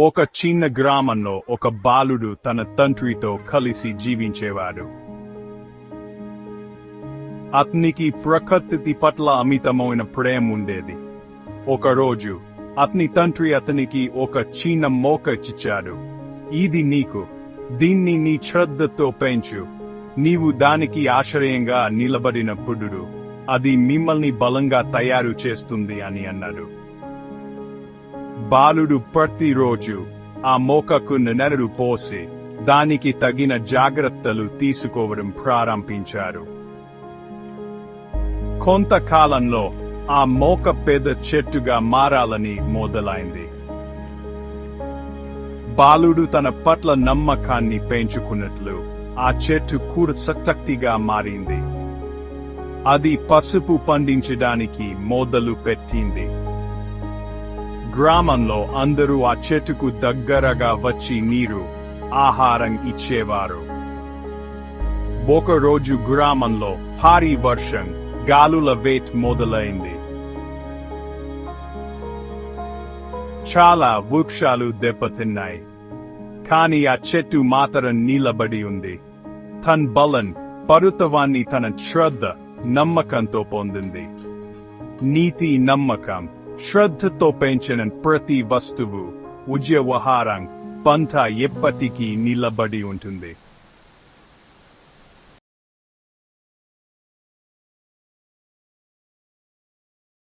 ఒక చిన్న గ్రామంలో ఒక బాలుడు తన తండ్రితో కలిసి జీవించేవాడు. అతనికి ప్రకృతి పట్ల అమితమైన ప్రేమ ఉండేది. ఒకరోజు అతని తండ్రి అతనికి ఒక చిన్న మొక్క ఇచ్చాడు. ఇది నీకు, దీన్ని నీ శ్రద్ధతో పెంచు. నీవు దానికి ఆశ్రయంగా నిలబడినప్పుడు అది మిమ్మల్ని బలంగా తయారు చేస్తుంది అని అన్నాడు. బాలుడు ప్రతిరోజు ఆ మొక్కకు నీరు పోసి దానికి తగిన జాగ్రత్తలు తీసుకోవడం ప్రారంభించారు. కొంతకాలంలో ఆ మొక్క పెద్ద చెట్టుగా మారాలని మొదలైంది. బాలుడు తన పట్ల నమ్మకాన్ని పెంచుకున్నట్లు ఆ చెట్టు కూడా శక్తిగా మారింది. అది పసుపు పండించడానికి మొదలు పెట్టింది. గ్రామంలో అందరూ ఆ చెట్టుకు దగ్గరగా వచ్చి నీరు, ఆహారం ఇచ్చేవారు. ఒకరోజు గ్రామంలో భారీ వర్షం, గాలుల వేట మొదలైంది. చాలా వృక్షాలు దెబ్బతిన్నాయి. కానీ ఆ చెట్టు మాత్రం నిలబడి ఉంది. తన బలం, పరుతవాన్ని తన శ్రద్ధ, నమ్మకంతో పొందింది. నీతి, నమ్మకం, శ్రద్ధతో పెంచిన ప్రతి వస్తువు, ఉద్యవహారం, పంట ఎప్పటికీ నిలబడి ఉంటుంది.